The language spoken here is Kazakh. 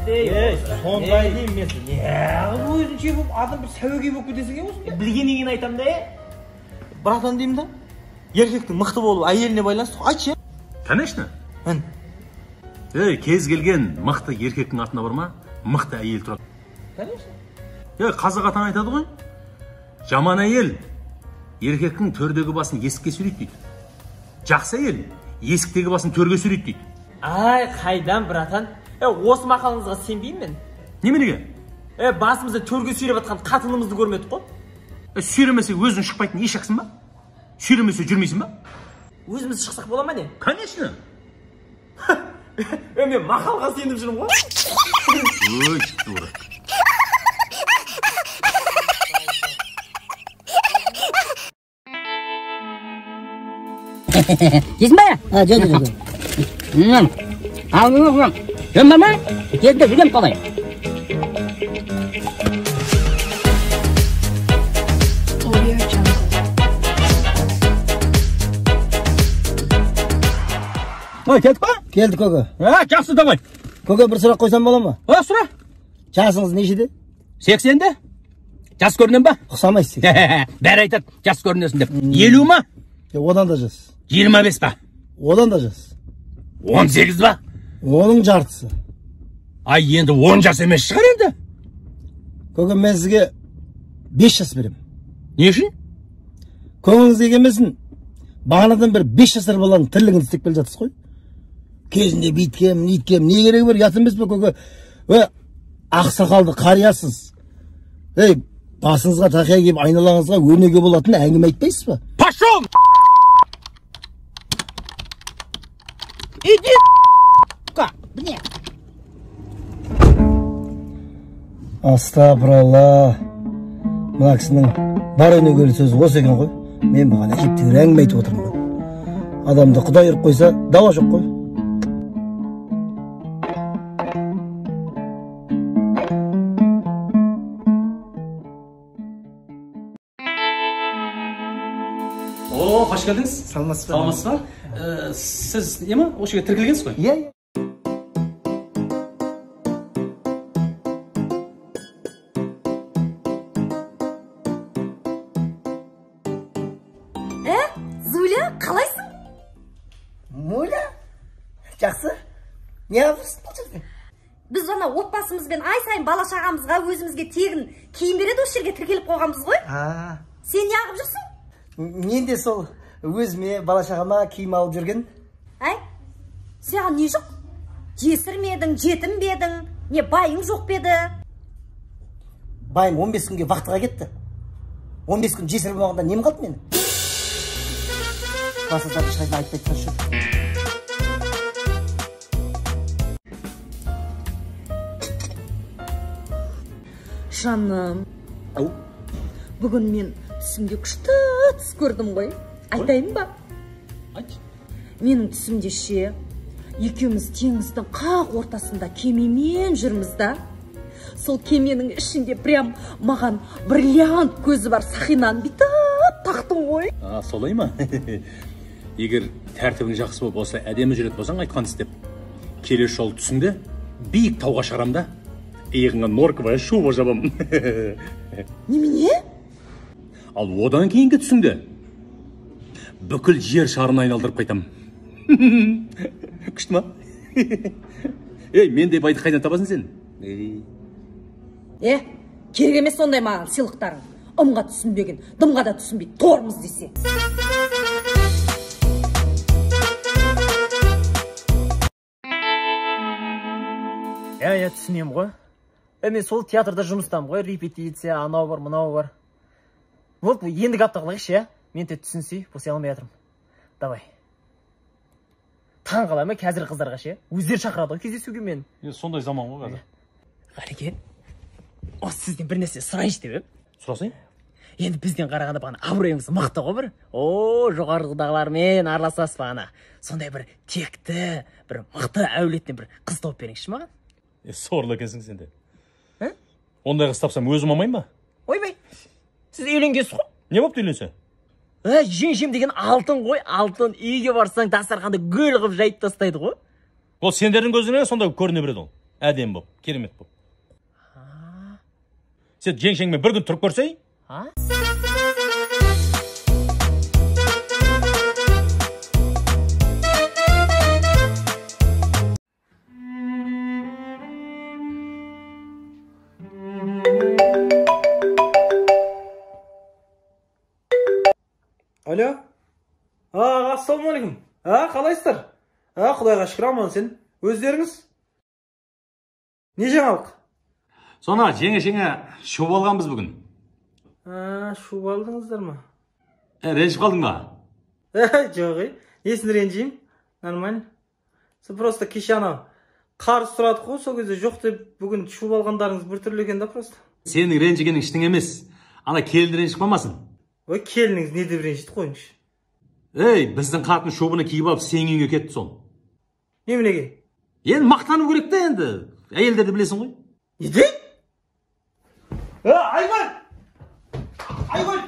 Сондай деймін мен. Өзінше болып адам бір сәуегей болып кетесің екен осы. Білгеннен айтам да. Братан деймін да. Еркектің мықты болу әйеліне байланысты. Айтшы. Конечно. Кез келген мықты еркектің атына бар ма? Мықты әйел тұрады. Конечно. Қазақ атаң айтады ғой. Жаман әйел еркектің төрдегі басын есікке сүйрейді дейді. Жақсы әйел есіктегі басын төрге сүйрейді дейді. Ай, қайдан, братан? Осы мақалыңызға сенбеймін мен. Неменеге? Басымызды төрге сүйреп атқан қатынымызды көрмедік қой. Сүйремесе өзің шықпайтын ешексің ба? Сүйремесе жүрмейсің ба? Өзіміз шықсақ бола ма не? Конечно. Мен мақалға сеніп жүрмін ғой. Ой, дура. Kesin baya? Canım. Al. Dön bana. Gezde gidelim kolay. Keldik mi? Keldik Көке. Жақсы давай. Көке, бір сұрақ қойсам бола ма? Сұра. Жасыңыз нешеде? 80-де? Жас көрінем ба? Ұқсамайсыз. Бәрі айтады, жас көрінесің деп. 50 ма? Одан да жас. 25 ба? Одан да жас. 18 ба? Оның жартысы. Ай, енді 10 жас емес шығар енді. Көке, мен сізге 5 жас берем. Не үшін? Көңіліңізге келмесін. Бағанадан бір 5 жасар баланың тірлігін істеп келе жатсыз ғой. Кезінде бүйткем, ниткем, не керегі бар, ят емес пе Көке? Ақсақалды қариясыз. Басыңызға тақия келіп айналаңызға өнеге болатын әңгіме айтпайсыз ба? Пошел! Иди, мне. Астапыралла. Мына кісінің бар өнегелі сөзі осы екен ғой. Мен маған әжептәуір әңгіме айтып отырмын. Адамды Құдай ұрып қойса, дауа жоқ қой. Қош келдіңіз. Саламатсыз ба? Саламатсыз ба? Сіз не ма? Осы жерге тіркелгенсіз ғой? Иә. Зуля, қалайсың? Муля? Жақсы. Не yapıyorsun бұл жерде? Біз жаңа отбасымызбен ай сайын бала шағамызға өзімізге тегін киім береді осы жерге тіркеліп қойғанбыз ғой. Сен не ағып жүрсің? Мен де сол өзіме бала шағама киім алып жүрген. Саған не жоқ? Жесір ме едің, жетім бе едің, не байың жоқ бе еді? Байым 15 күнге вақтыға кетті. 15 күн жесір болмағанда нем қалды мені? Басылдарды шайда айтпай тұршы. Жаным, бүгін мен түсімде күшті түс көрдім ғой. Айтайын ба? Айт. Менің түсімде ше, екеуміз теңіздің қақ ортасында кемемен жүрміз да. Сол кеменің ішінде прям маған бриллиант көзі бар Сақинаны бүйтіп тақтың ғой. Солай ма? Егер тәртібің жақсы болып осылай әдемі жүретін болсаң, айтқан істеп. Келесі жолы түсіңде биік тауға шығарам да, иығыңа норковая шуба жабам. Немене? Ал одан кейінгі түсіңде бүкіл жер шарын айналдырып қайтам. Күшті ма? Мендей байды қайдан табасың сен? Керек емес сондай маған сыйлықтарың. Ымға түсінбеген, дымға да түсінбейді, тормыз десе. Түсінем ғой. Мен сол театрда жұмыстамын ғой, репетиция, анау бар, мынау бар. Вот, ендігі апта қылайықшы, мен те түсінсей, босай алмай жатырмын. Давай. Таң қалай ма қазір қыздарға ше? Өздері шақырады ғой кездесуге мен. Сондай заман ғой қазір. Ғалеке, осы сізден бір нәрсе сұрайыншы деп. Сұрасайын? Енді бізден қарағанда бағана абыройыңыз мықты ғой бір. Жоғарғыдағылармен араласасыз бағана. Сондай бір текті, бір мықты әулеттен бір қыз тауып беріңізші маған. Сорлы екенсің сен де. Ондай қыз тапсам өзім алмайын ба? Ойбай, сіз үйленгенсіз ғой. Не болып үйленсе? Жеңшем деген алтын ғой, алтын. Үйге барсаң дастарханды гүл қылып жайып тастайды ғой. Ол сендердің көзіне сонда көріне береді ол. әдем болып, керемет болып. Сен жеңшеңмен бір күн тұрып көрсей? Алло? Ассалаумағалейкум. Қалайсыздар? Құдайға шүкір, амансың. Өздеріңіз? Не жаңалық? Сона жеңешеңе шуба алғанбыз бүгін. Шуба алдыңыздар ма? Ренжіп қалдың ба? Жоқ, несін ренжеймін? Нормально. Сіз просто кеше анау қарыз сұрадық қой, сол кезде жоқ деп, бүгін шуба алғандарыңыз бір түрлі екен да просто. Сенің ренжігенің іштің емес. Ана келді ренжіп қалмасын. Ой, келініңіз не деп ренжиді қойыңызшы. Біздің қатын шубыны киіп алып сенің үйіңе кетті сол. Неменеге? Енді мақтану керек те енді. Әйелдерді білесің ғой. Не дейді? Айгүл! Айгүл!